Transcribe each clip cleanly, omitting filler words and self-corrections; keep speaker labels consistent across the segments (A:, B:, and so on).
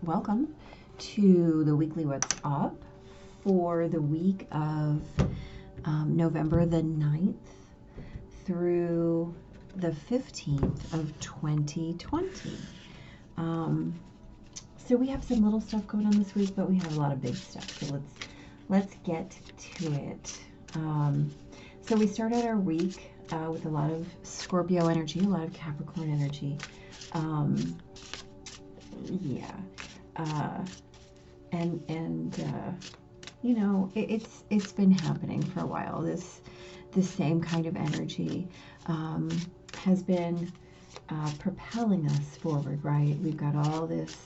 A: Welcome to the weekly What's Up for the week of November the 9th through the 15th of 2020. So we have some little stuff going on this week, but we have a lot of big stuff. So let's get to it. So we started our week with a lot of Scorpio energy, a lot of Capricorn energy. You know, it's been happening for a while. This same kind of energy has been propelling us forward, right? We've got all this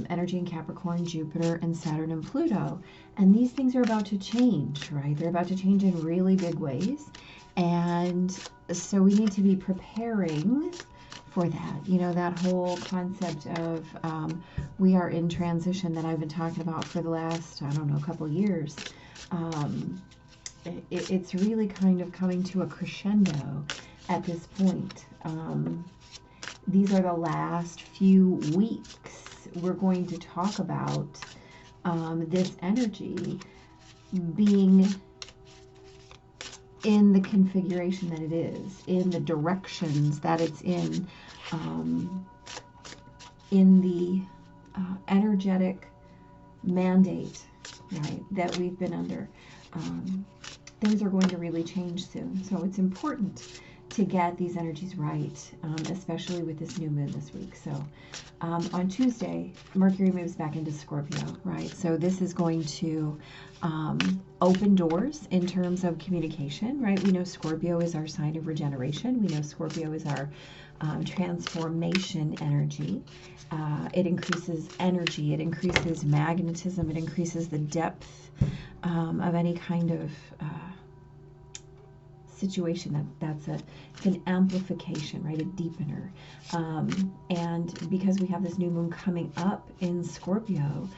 A: energy in Capricorn, Jupiter, and Saturn and Pluto, and these things are about to change, right? They're about to change in really big ways, and so we need to be preparing for that. You know, that whole concept of we are in transition that I've been talking about for the last, I don't know, couple of years. It's really kind of coming to a crescendo at this point. These are the last few weeks we're going to talk about this energy being in the configuration that it is, in the directions that it's in the energetic mandate, right, that we've been under. Things are going to really change soon. So it's important to get these energies right, especially with this new moon this week. So on Tuesday, Mercury moves back into Scorpio, right? So this is going to open doors in terms of communication, right? We know Scorpio is our sign of regeneration. We know Scorpio is our transformation energy. It increases energy. It increases magnetism. It increases the depth of any kind of situation that's an amplification, right? A deepener. And because we have this new moon coming up in Scorpio,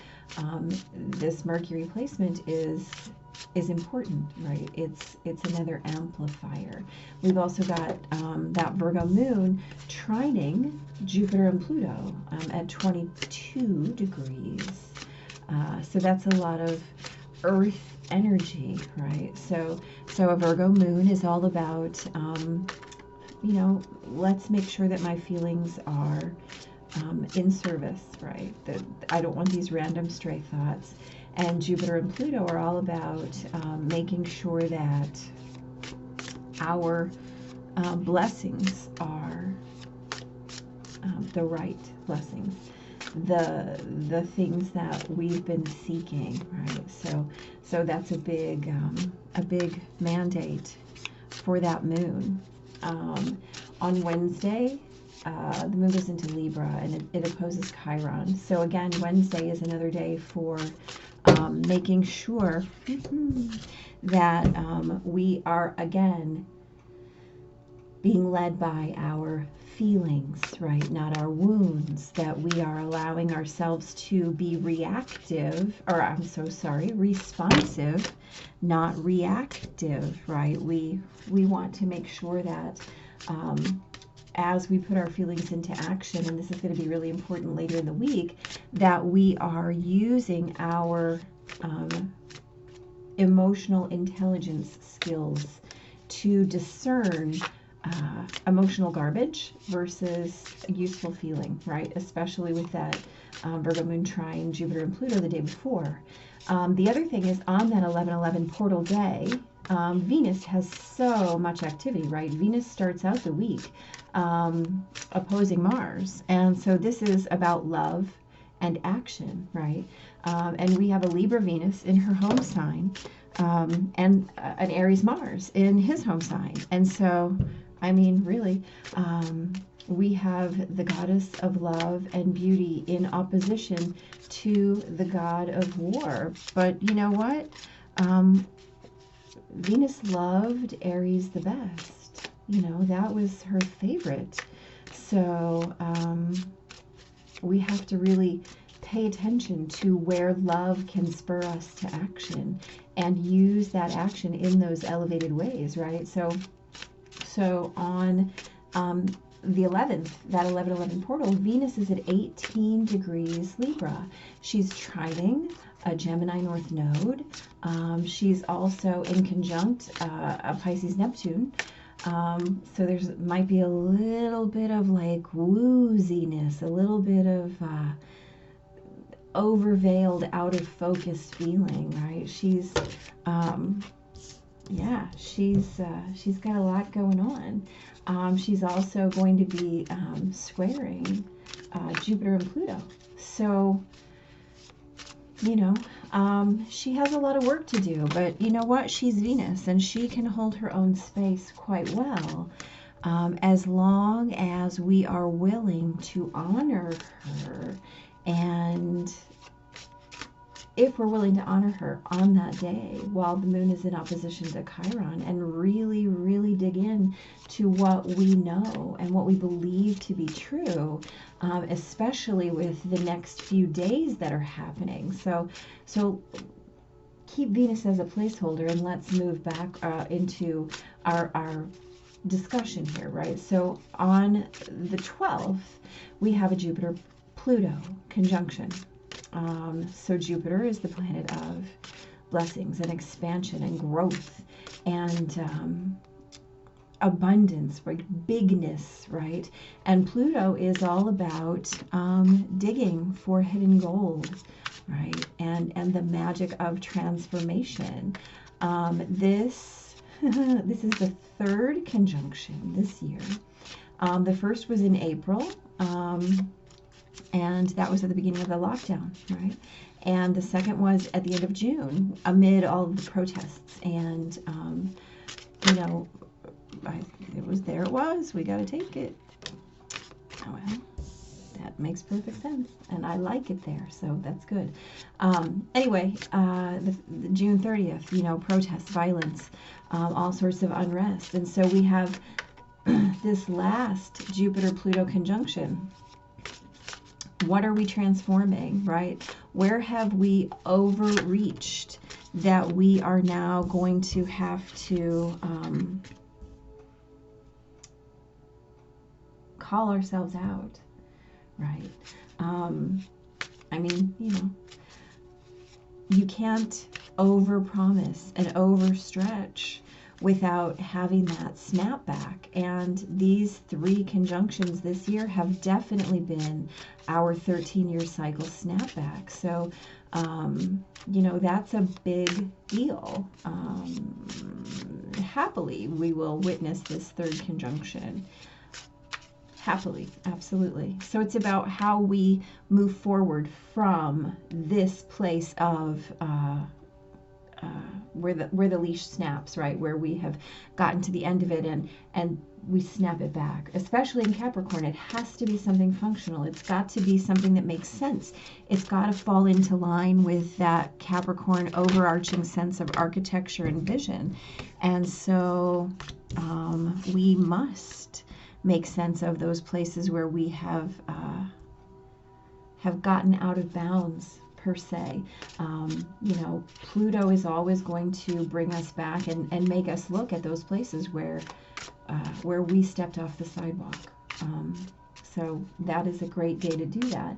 A: this Mercury placement is important, right? It's another amplifier. We've also got that Virgo moon trining Jupiter and Pluto at 22 degrees. So that's a lot of Earth energy, right? So a Virgo moon is all about, you know, let's make sure that my feelings are in service, right? That I don't want these random stray thoughts. And Jupiter and Pluto are all about making sure that our blessings are the right blessings, the things that we've been seeking, right? So that's a big mandate for that moon. On Wednesday, the moon goes into Libra and it opposes Chiron. So again, Wednesday is another day for making sure that we are again being led by our feelings, right? Not our wounds, that we are allowing ourselves to be reactive, or I'm so sorry, responsive, not reactive, right? We want to make sure that as we put our feelings into action, and this is going to be really important later in the week, that we are using our emotional intelligence skills to discern emotional garbage versus a useful feeling, right? Especially with that Virgo moon trine Jupiter and Pluto the day before. The other thing is on that 11/11 portal day, Venus has so much activity, right? Venus starts out the week opposing Mars. And so this is about love and action, right? And we have a Libra Venus in her home sign and an Aries Mars in his home sign. And so, I mean, really, we have the goddess of love and beauty in opposition to the god of war. But you know what? Venus loved Aries the best. You know, that was her favorite. So we have to really pay attention to where love can spur us to action and use that action in those elevated ways, right? So on the 11th, that 1111 portal, Venus is at 18 degrees Libra. She's trining a Gemini North Node. She's also in conjunct a Pisces Neptune. So there's might be a little bit of like wooziness, a little bit of overveiled, out of focus feeling, right? She's yeah, she's got a lot going on. She's also going to be squaring Jupiter and Pluto. So, you know, she has a lot of work to do, but you know what? She's Venus, and she can hold her own space quite well, as long as we are willing to honor her. And if we're willing to honor her on that day while the moon is in opposition to Chiron, and really, really dig in to what we know and what we believe to be true, especially with the next few days that are happening. So keep Venus as a placeholder, and let's move back into our discussion here, right? So on the 12th, we have a Jupiter-Pluto conjunction. So Jupiter is the planet of blessings and expansion and growth and abundance, right? Bigness, right? And Pluto is all about digging for hidden gold, right? And the magic of transformation. This is the third conjunction this year. The first was in April. And that was at the beginning of the lockdown, right? And the second was at the end of June, amid all of the protests. And, you know, it was, we got to take it. Oh, well, that makes perfect sense. And I like it there, so that's good. Anyway, the June 30th, you know, protests, violence, all sorts of unrest. And so we have this last Jupiter-Pluto conjunction. What are we transforming, right? Where have we overreached that we are now going to have to call ourselves out, right? I mean, you know, you can't overpromise and overstretch without having that snapback. And these three conjunctions this year have definitely been our 13-year cycle snapback. So, you know, that's a big deal. Happily, we will witness this third conjunction. Happily, absolutely. So it's about how we move forward from this place of where the leash snaps, right? Where we have gotten to the end of it and we snap it back. Especially in Capricorn, it has to be something functional. It's got to be something that makes sense. It's got to fall into line with that Capricorn overarching sense of architecture and vision. And so we must make sense of those places where we have gotten out of bounds, per se. You know, Pluto is always going to bring us back and make us look at those places where we stepped off the sidewalk. So that is a great day to do that.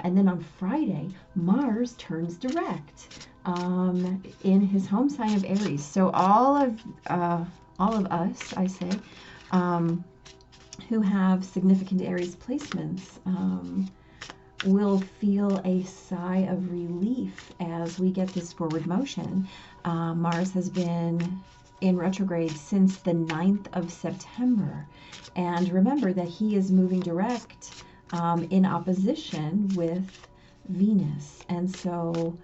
A: And then on Friday, Mars turns direct in his home sign of Aries. So all of us, I say, who have significant Aries placements, will feel a sigh of relief as we get this forward motion. Mars has been in retrograde since the 9th of September. And remember that he is moving direct in opposition with Venus. And so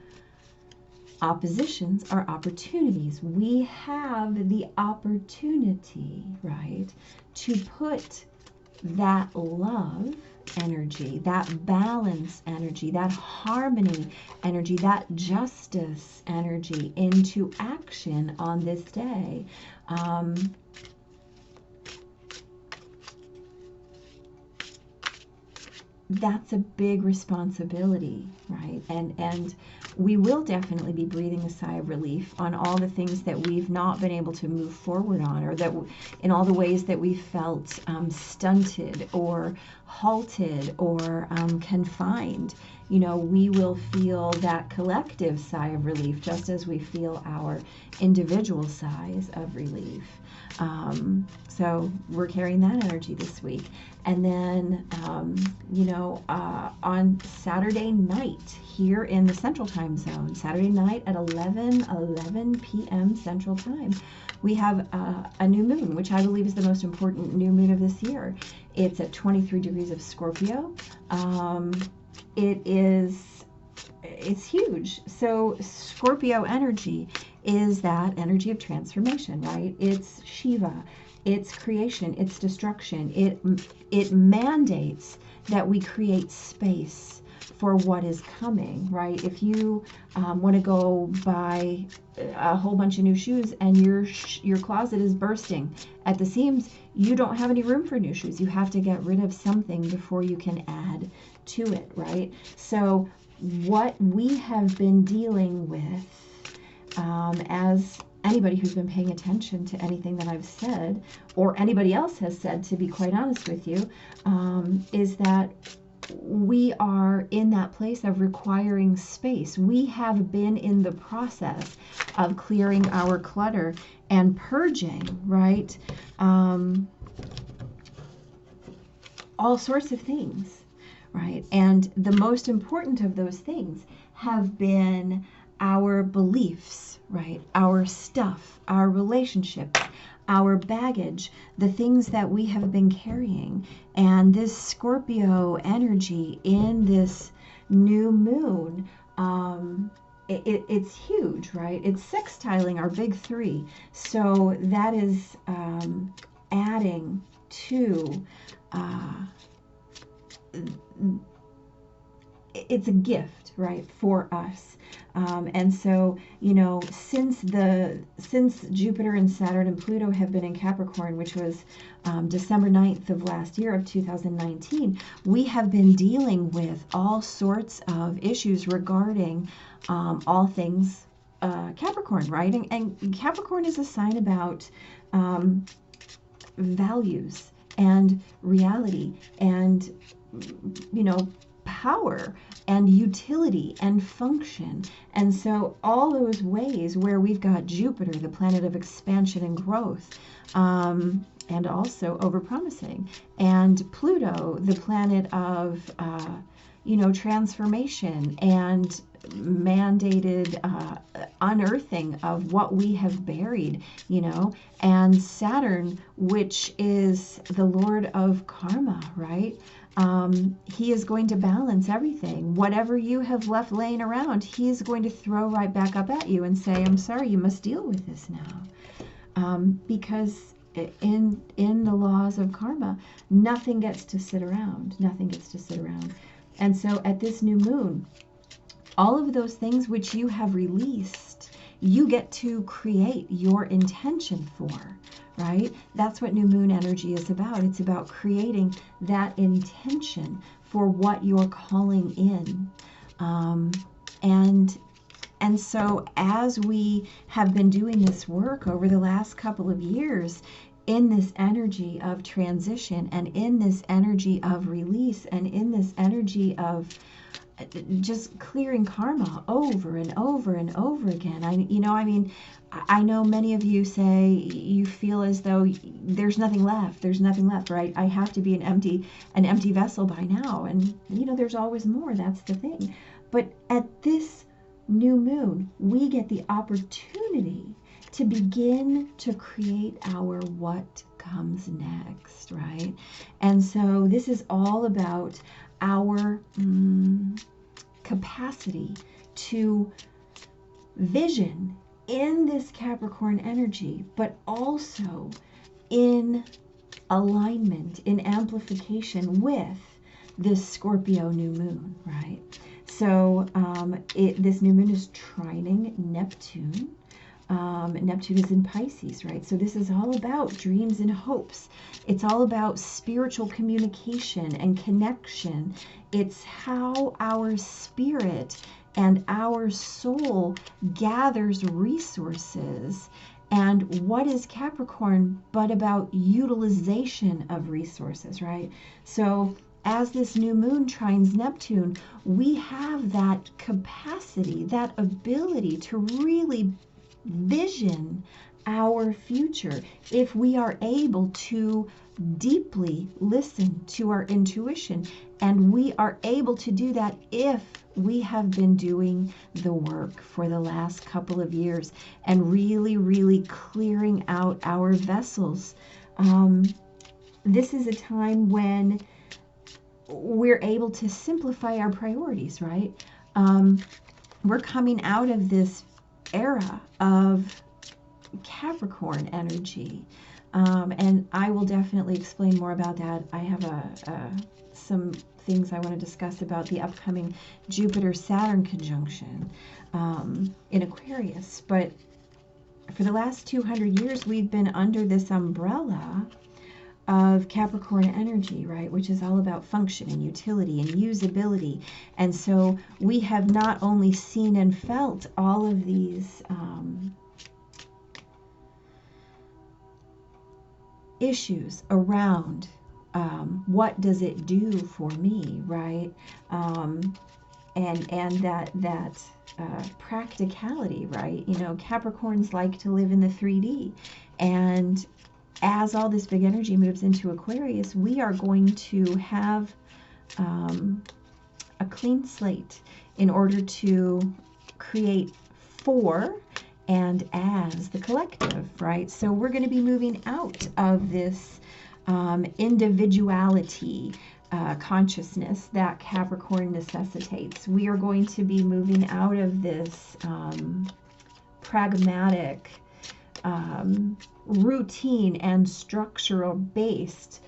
A: oppositions are opportunities. We have the opportunity, right, to put that love energy, that balance energy, that harmony energy, that justice energy into action on this day. That's a big responsibility, right? And we will definitely be breathing a sigh of relief on all the things that we've not been able to move forward on, or that in all the ways that we felt stunted or halted or confined. You know, we will feel that collective sigh of relief just as we feel our individual sighs of relief. So we're carrying that energy this week. And then, you know, on Saturday night here in the Central Time Zone, Saturday night at 11 p.m. Central Time, we have a new moon, which I believe is the most important new moon of this year. It's at 23 degrees of Scorpio. It's huge. So Scorpio energy is that energy of transformation, right? It's Shiva, it's creation, it's destruction. It mandates that we create space for what is coming, right? If you want to go buy a whole bunch of new shoes and your closet is bursting at the seams, you don't have any room for new shoes. You have to get rid of something before you can add to it, right? So what we have been dealing with, as anybody who's been paying attention to anything that I've said, or anybody else has said, to be quite honest with you, is that we are in that place of requiring space. We have been in the process of clearing our clutter and purging, right? All sorts of things, right? And the most important of those things have been our beliefs, right? Our stuff, our relationships, our baggage, the things that we have been carrying. And this Scorpio energy in this new moon, it's huge, right? It's sextiling our big three. So that is adding to, it's a gift, right, for us. And so, you know, since Jupiter and Saturn and Pluto have been in Capricorn, which was December 9th of last year of 2019, we have been dealing with all sorts of issues regarding all things Capricorn, right? And Capricorn is a sign about values and reality and, you know, power and utility and function. And so all those ways where we've got Jupiter, the planet of expansion and growth, and also overpromising, and Pluto, the planet of you know, transformation and mandated unearthing of what we have buried, you know, and Saturn, which is the Lord of karma, right? He is going to balance everything. Whatever you have left laying around, he's going to throw right back up at you and say, I'm sorry, you must deal with this now. Because in the laws of karma, nothing gets to sit around. Nothing gets to sit around. And so at this new moon, all of those things which you have released, you get to create your intention for, right? That's what new moon energy is about. It's about creating that intention for what you're calling in. And so as we have been doing this work over the last couple of years, in this energy of transition and in this energy of release and in this energy of just clearing karma over and over and over again. I know many of you say you feel as though there's nothing left. There's nothing left, right? I have to be an empty vessel by now. And, you know, there's always more. That's the thing. But at this new moon, we get the opportunity to begin to create our what comes next, right? And so this is all about our capacity to vision in this Capricorn energy, but also in alignment, in amplification with this Scorpio new moon, right? So this new moon is trining Neptune. Neptune is in Pisces, right? So this is all about dreams and hopes. It's all about spiritual communication and connection. It's how our spirit and our soul gathers resources. And what is Capricorn but about utilization of resources, right? So as this new moon trines Neptune, we have that capacity, that ability to really vision our future if we are able to deeply listen to our intuition. And we are able to do that if we have been doing the work for the last couple of years and really clearing out our vessels. This is a time when we're able to simplify our priorities, right? We're coming out of this era of Capricorn energy. And I will definitely explain more about that. I have some things I want to discuss about the upcoming Jupiter-Saturn conjunction in Aquarius. But for the last 200 years, we've been under this umbrella of Capricorn energy, right, which is all about function and utility and usability. And so we have not only seen and felt all of these issues around what does it do for me, right? And that practicality, right? You know, Capricorns like to live in the 3D, and as all this big energy moves into Aquarius, we are going to have a clean slate in order to create for and as the collective, right? So we're going to be moving out of this individuality consciousness that Capricorn necessitates. We are going to be moving out of this pragmatic, routine and structural based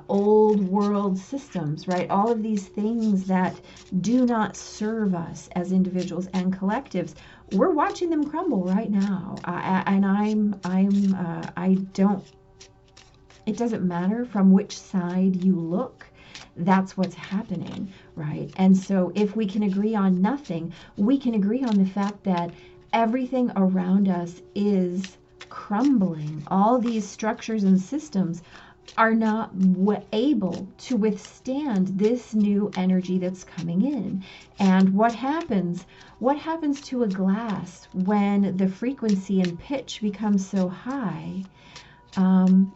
A: old world systems, right? All of these things that do not serve us as individuals and collectives. We're watching them crumble right now, and I don't. It doesn't matter from which side you look. That's what's happening, right? And so if we can agree on nothing, we can agree on the fact that everything around us is crumbling. All these structures and systems are not able to withstand this new energy that's coming in. And what happens to a glass when the frequency and pitch becomes so high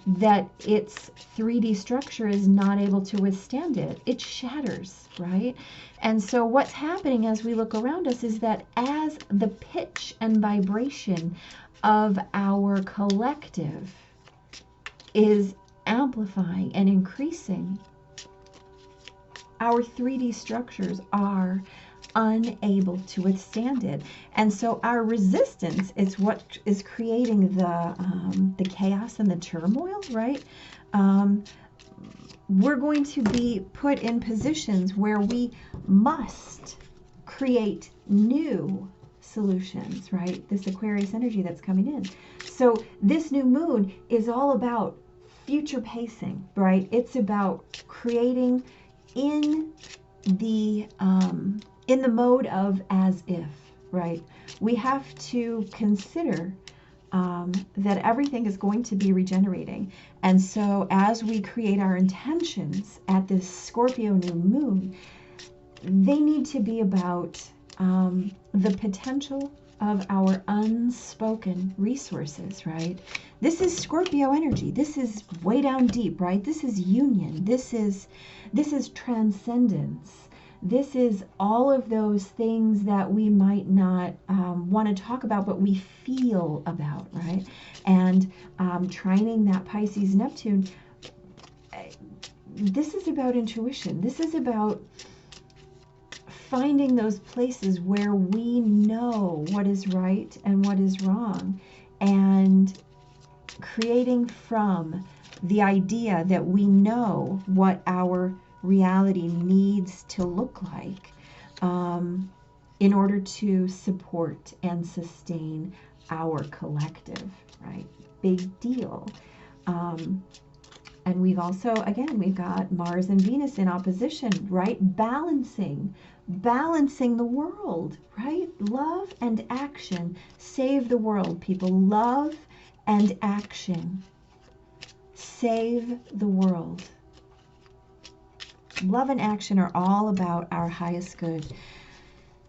A: that its 3D structure is not able to withstand it? It shatters, right? And so what's happening as we look around us is that as the pitch and vibration of our collective is amplifying and increasing, our 3D structures are unable to withstand it. And so our resistance is what is creating the chaos and the turmoil, right? We're going to be put in positions where we must create new solutions, right? This Aquarius energy that's coming in. So this new moon is all about future pacing, right? It's about creating in the mode of as if, right? We have to consider that everything is going to be regenerating. And so as we create our intentions at this Scorpio new moon, they need to be about the potential of our unspoken resources, right? This is Scorpio energy. This is way down deep, right? This is union. This is transcendence. This is all of those things that we might not want to talk about, but we feel about, right? And trining that Pisces Neptune, this is about intuition. This is about finding those places where we know what is right and what is wrong, and creating from the idea that we know what our reality needs to look like in order to support and sustain our collective, right? Big deal. And we've also, again, we've got Mars and Venus in opposition, right? Balancing the world, right? Love and action save the world, people. Love and action save the world. Love and action are all about our highest good.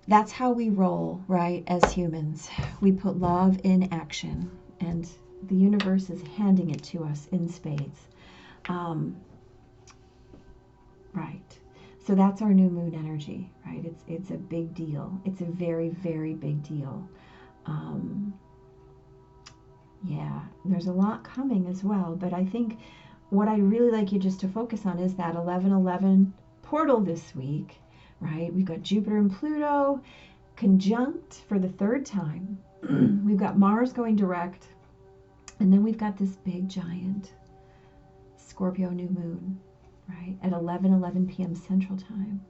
A: That's how we roll, right, as humans. We put love in action, and the universe is handing it to us in spades. Right. So that's our new moon energy, right? It's a big deal. It's a very, very big deal. Yeah, there's a lot coming as well, but I think what I'd really like you just to focus on is that 11-11 portal this week, right? We've got Jupiter and Pluto conjunct for the 3rd time. We've got Mars going direct, and then we've got this big giant Scorpio new moon, right, at 11:11 p.m. Central Time.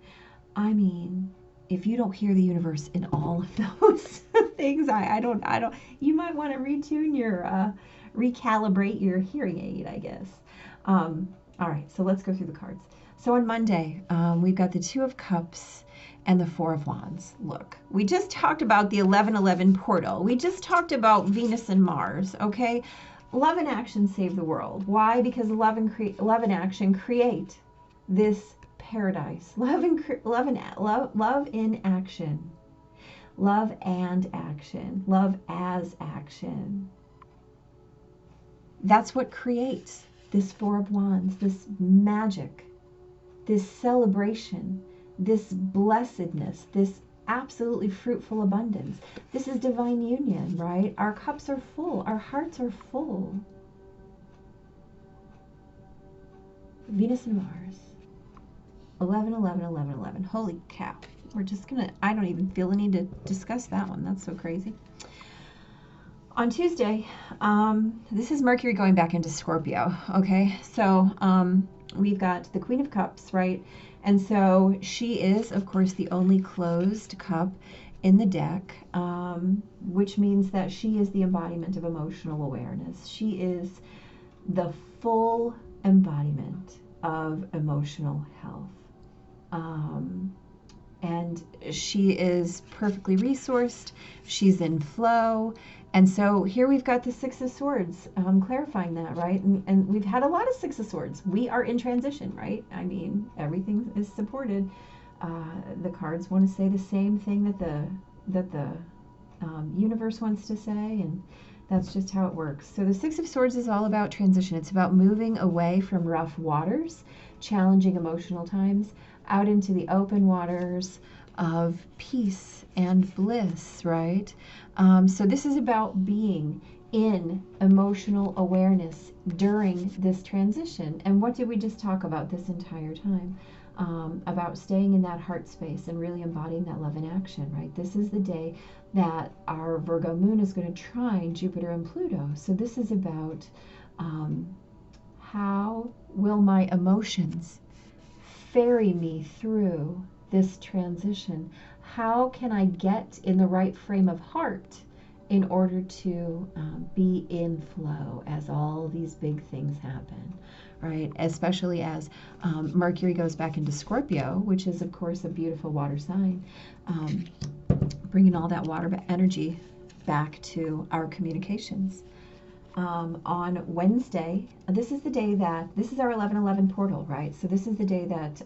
A: I mean, if you don't hear the universe in all of those things, I don't, you might want to retune your, recalibrate your hearing aid, I guess. All right, so let's go through the cards. So on Monday, we've got the 2 of Cups and the 4 of Wands. Look, we just talked about the 11-11 portal. We just talked about Venus and Mars, okay? Love and action save the world. Why? Because love and action create this paradise. Love in action. Love and action. Love as action. That's what creates this 4 of Wands, this magic, this celebration, this blessedness, this absolutely fruitful abundance. This is divine union, right? Our cups are full. Our hearts are full. Venus and Mars. 11-11-11-11. Holy cow. We're just gonna, I don't even feel the need to discuss that one. That's so crazy. On Tuesday, this is Mercury going back into Scorpio, okay? So we've got the Queen of Cups, right? And so she is, of course, the only closed cup in the deck, which means that she is the embodiment of emotional awareness. She is the full embodiment of emotional health. And she is perfectly resourced. She's in flow. And so here we've got the 6 of Swords, clarifying that, right? And we've had a lot of 6 of Swords. We are in transition, right? I mean, everything is supported. The cards want to say the same thing that the universe wants to say, and that's just how it works. So the 6 of Swords is all about transition. It's about moving away from rough waters, challenging emotional times, out into the open waters of peace and bliss, right? So this is about being in emotional awareness during this transition. And what did we just talk about this entire time? About staying in that heart space and really embodying that love in action, right? This is the day that our Virgo moon is going to trine Jupiter and Pluto. So this is about how will my emotions ferry me through this transition? How can I get in the right frame of heart in order to be in flow as all these big things happen, right? Especially as Mercury goes back into Scorpio, which is, of course, a beautiful water sign, bringing all that water energy back to our communications. On Wednesday, this is the day that, this is our 11-11 portal, right? So this is the day that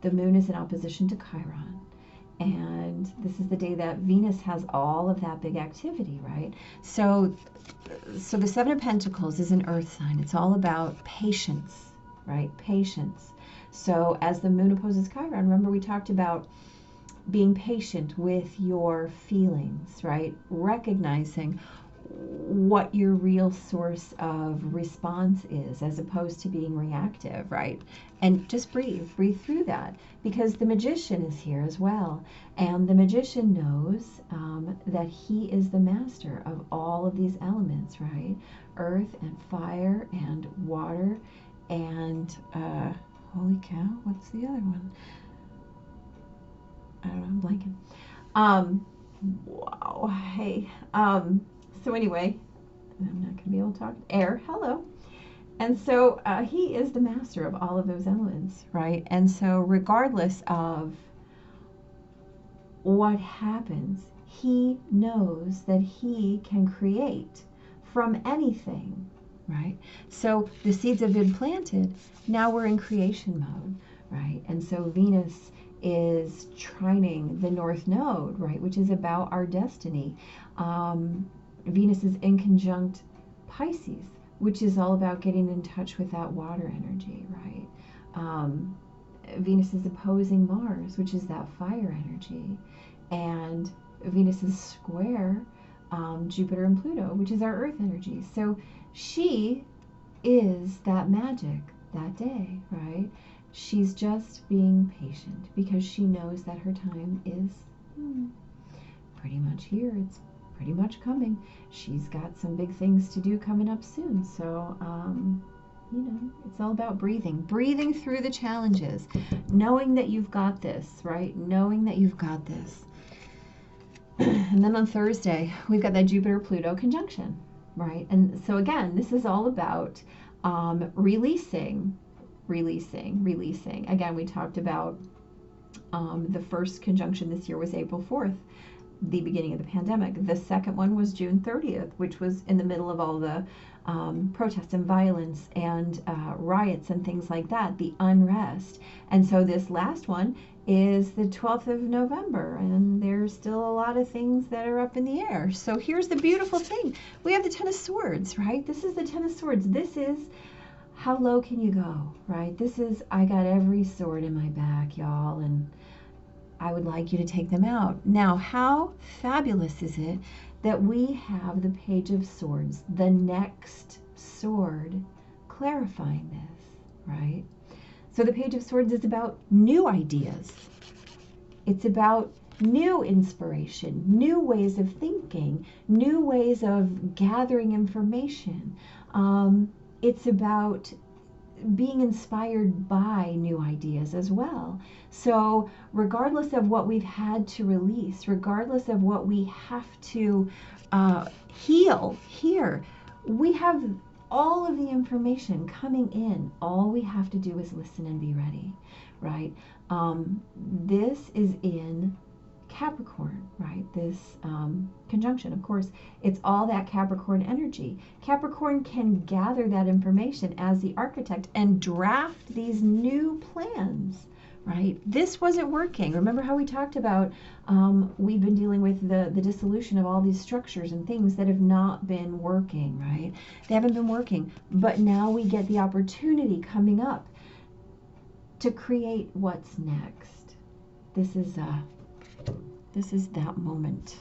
A: the moon is in opposition to Chiron. And this is the day that Venus has all of that big activity, right? So the 7 of Pentacles is an earth sign. It's all about patience, right? Patience. So as the moon opposes Chiron, remember we talked about being patient with your feelings, right? Recognizing what your real source of response is, as opposed to being reactive, right? And just breathe through that, because the magician is here as well, and the magician knows that he is the master of all of these elements, right? Earth and fire and water and holy cow, what's the other one? I don't know, I'm blanking. Wow, hey. So anyway, I'm not going to be able to talk. Air, hello. And so he is the master of all of those elements, right? And so regardless of what happens, he knows that he can create from anything, right? So the seeds have been planted. Now we're in creation mode, right? And so Venus is trining the North Node, right, which is about our destiny. Venus is in conjunct Pisces, which is all about getting in touch with that water energy, right? Venus is opposing Mars, which is that fire energy. And Venus is square Jupiter and Pluto, which is our earth energy. So she is that magic that day, right? She's just being patient because she knows that her time is pretty much here. It's pretty much coming. She's got some big things to do coming up soon. So, you know, it's all about breathing through the challenges, knowing that you've got this, right? Knowing that you've got this. And then on Thursday, we've got that Jupiter-Pluto conjunction, right? And so again, this is all about releasing. Again, we talked about the first conjunction this year was April 4th, the beginning of the pandemic. The second one was June 30th, which was in the middle of all the protests and violence and riots and things like that, the unrest. And so this last one is the 12th of November, and there's still a lot of things that are up in the air. So here's the beautiful thing. We have the Ten of Swords, right? This is the Ten of Swords. This is how low can you go, right? This is, I got every sword in my back, y'all, and I would like you to take them out. Now, how fabulous is it that we have the Page of Swords, the next sword, clarifying this, right? So the Page of Swords is about new ideas. It's about new inspiration, new ways of thinking, new ways of gathering information. It's about being inspired by new ideas as well. So regardless of what we've had to release, regardless of what we have to heal here, we have all of the information coming in. All we have to do is listen and be ready, right? This is in Capricorn, right? This conjunction, of course, it's all that Capricorn energy. Capricorn can gather that information as the architect and draft these new plans, right? This wasn't working. Remember how we talked about we've been dealing with the dissolution of all these structures and things that have not been working, right? They haven't been working, but now we get the opportunity coming up to create what's next. This is that moment.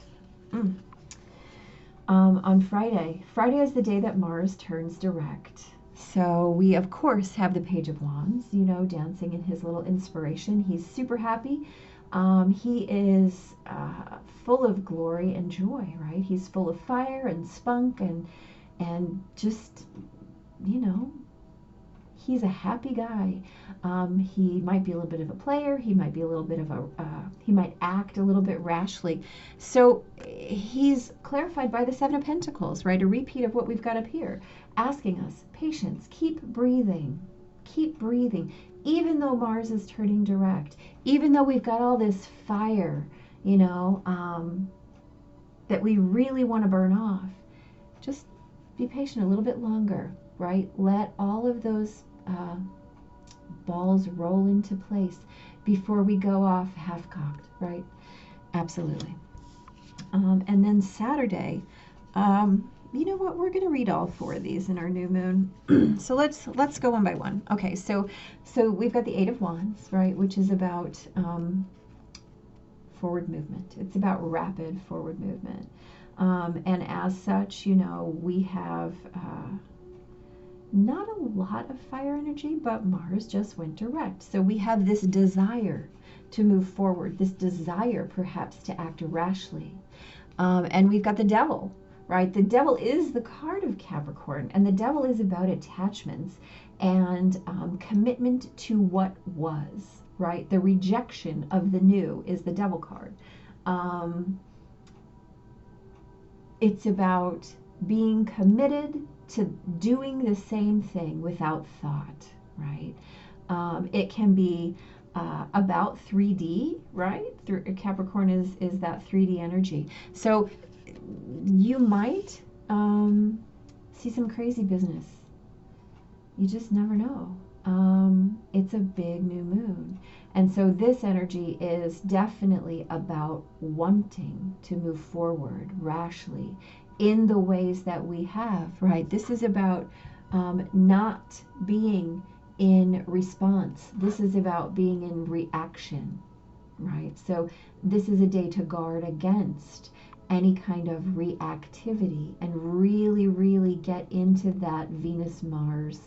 A: On Friday is the day that Mars turns direct. So we, of course, have the Page of Wands, you know, dancing in his little inspiration. He's super happy. He is full of glory and joy, right? He's full of fire and spunk and just, you know, he's a happy guy. He might be a little bit of a player. He might be a little bit of he might act a little bit rashly. So he's clarified by the Seven of Pentacles, right? A repeat of what we've got up here, asking us, patience, keep breathing, even though Mars is turning direct, even though we've got all this fire, you know, that we really want to burn off. Just be patient a little bit longer, right? Let all of those balls roll into place before we go off half-cocked, right? Absolutely. And then Saturday, you know what? We're going to read all four of these in our new moon. So let's go one by one. Okay, so we've got the Eight of Wands, right, which is about forward movement. It's about rapid forward movement. And as such, you know, we have not a lot of fire energy, but Mars just went direct. So we have this desire to move forward, this desire perhaps to act rashly. And we've got the Devil, right? The Devil is the card of Capricorn, and the Devil is about attachments and commitment to what was, right? The rejection of the new is the Devil card. It's about being committed to doing the same thing without thought, right? It can be about 3D, right? Capricorn is that 3D energy. So you might see some crazy business. You just never know. It's a big new moon. And so this energy is definitely about wanting to move forward rashly in the ways that we have, right? This is about not being in response. This is about being in reaction, right? So this is a day to guard against any kind of reactivity and really, really get into that Venus-Mars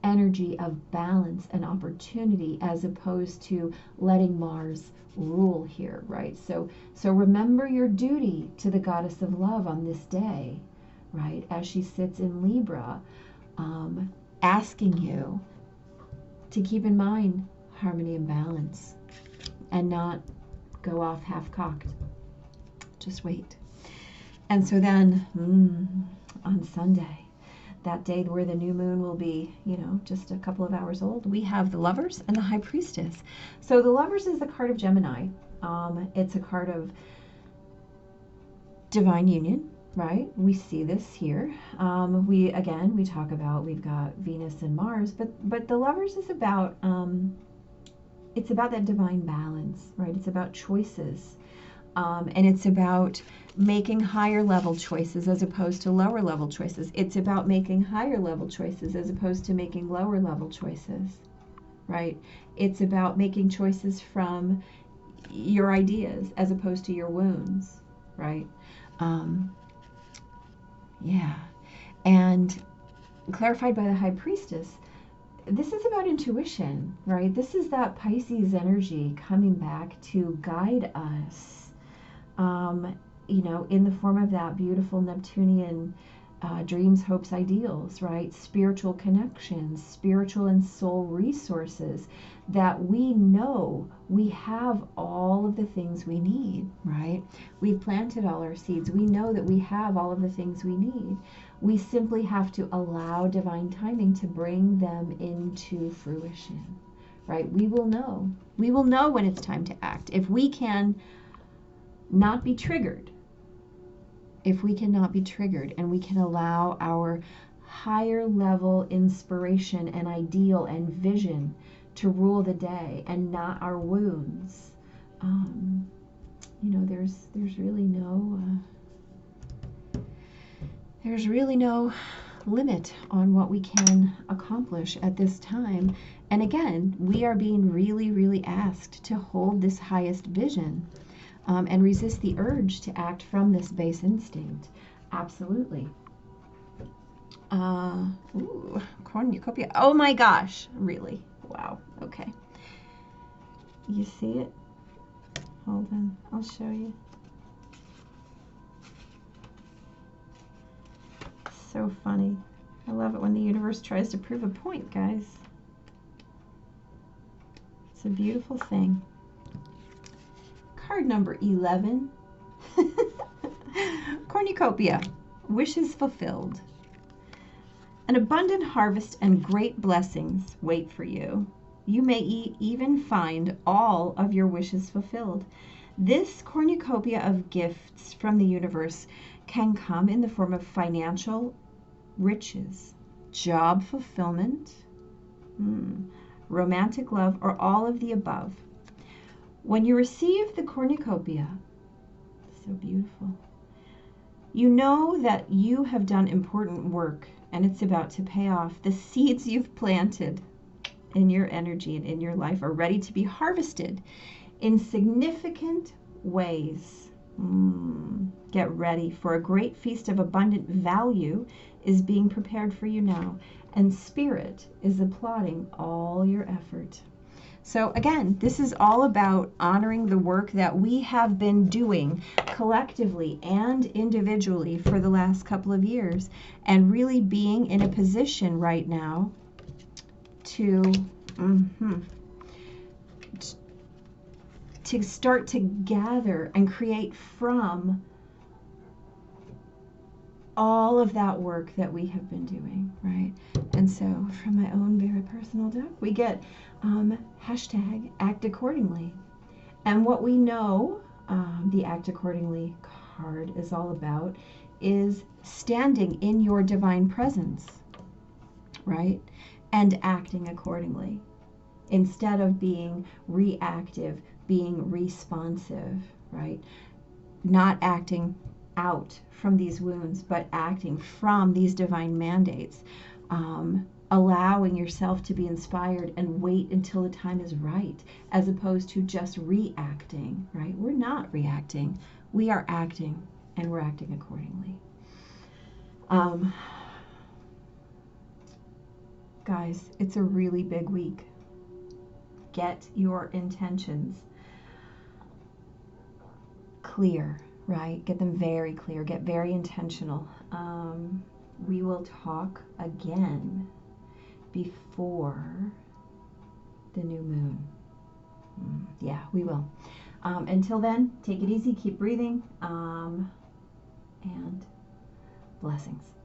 A: energy of balance and opportunity, as opposed to letting Mars rule here, right? So remember your duty to the goddess of love on this day, right? As she sits in Libra, asking you to keep in mind harmony and balance and not go off half-cocked. Just wait. And so then on Sunday, that day where the new moon will be, you know, just a couple of hours old, we have the Lovers and the High Priestess. So the Lovers is the card of Gemini. It's a card of divine union, right? We see this here. We talk about, we've got Venus and Mars, but the Lovers is about, it's about that divine balance, right? It's about choices. And it's about making higher level choices as opposed to lower level choices. It's about making higher level choices as opposed to making lower level choices, right? It's about making choices from your ideas as opposed to your wounds, right? Yeah. And clarified by the High Priestess, this is about intuition, right? This is that Pisces energy coming back to guide us. You know, in the form of that beautiful Neptunian dreams, hopes, ideals, right? Spiritual connections, spiritual and soul resources that we know we have all of the things we need, right? We've planted all our seeds. We know that we have all of the things we need. We simply have to allow divine timing to bring them into fruition, right? We will know. We will know when it's time to act. If we can not be triggered, if we cannot be triggered and we can allow our higher level inspiration and ideal and vision to rule the day and not our wounds, you know, there's really no limit on what we can accomplish at this time. And again, we are being really, really asked to hold this highest vision. And resist the urge to act from this base instinct. Absolutely. Cornucopia. Oh my gosh, really? Wow, okay. You see it? Hold on, I'll show you. So funny. I love it when the universe tries to prove a point, guys. It's a beautiful thing. Card number 11. Cornucopia. Wishes fulfilled. An abundant harvest and great blessings wait for you. You may even find all of your wishes fulfilled. This cornucopia of gifts from the universe can come in the form of financial riches, job fulfillment, romantic love, or all of the above. When you receive the cornucopia, so beautiful, you know that you have done important work and it's about to pay off. The seeds you've planted in your energy and in your life are ready to be harvested in significant ways. Get ready, for a great feast of abundant value is being prepared for you now, and Spirit is applauding all your effort. So again, this is all about honoring the work that we have been doing collectively and individually for the last couple of years, and really being in a position right now to start to gather and create from all of that work that we have been doing, right? And so from my own very personal deck, we get hashtag act accordingly. And what we know the act accordingly card is all about is standing in your divine presence, right? And acting accordingly. Instead of being reactive, being responsive, right? Not acting out from these wounds, but acting from these divine mandates. Allowing yourself to be inspired and wait until the time is right, as opposed to just reacting, right? We're not reacting. We are acting, and we're acting accordingly. Guys, it's a really big week. Get your intentions clear, right? Get them very clear. Get very intentional. We will talk again before the new moon. Yeah, we will. Until then, take it easy, keep breathing, and blessings.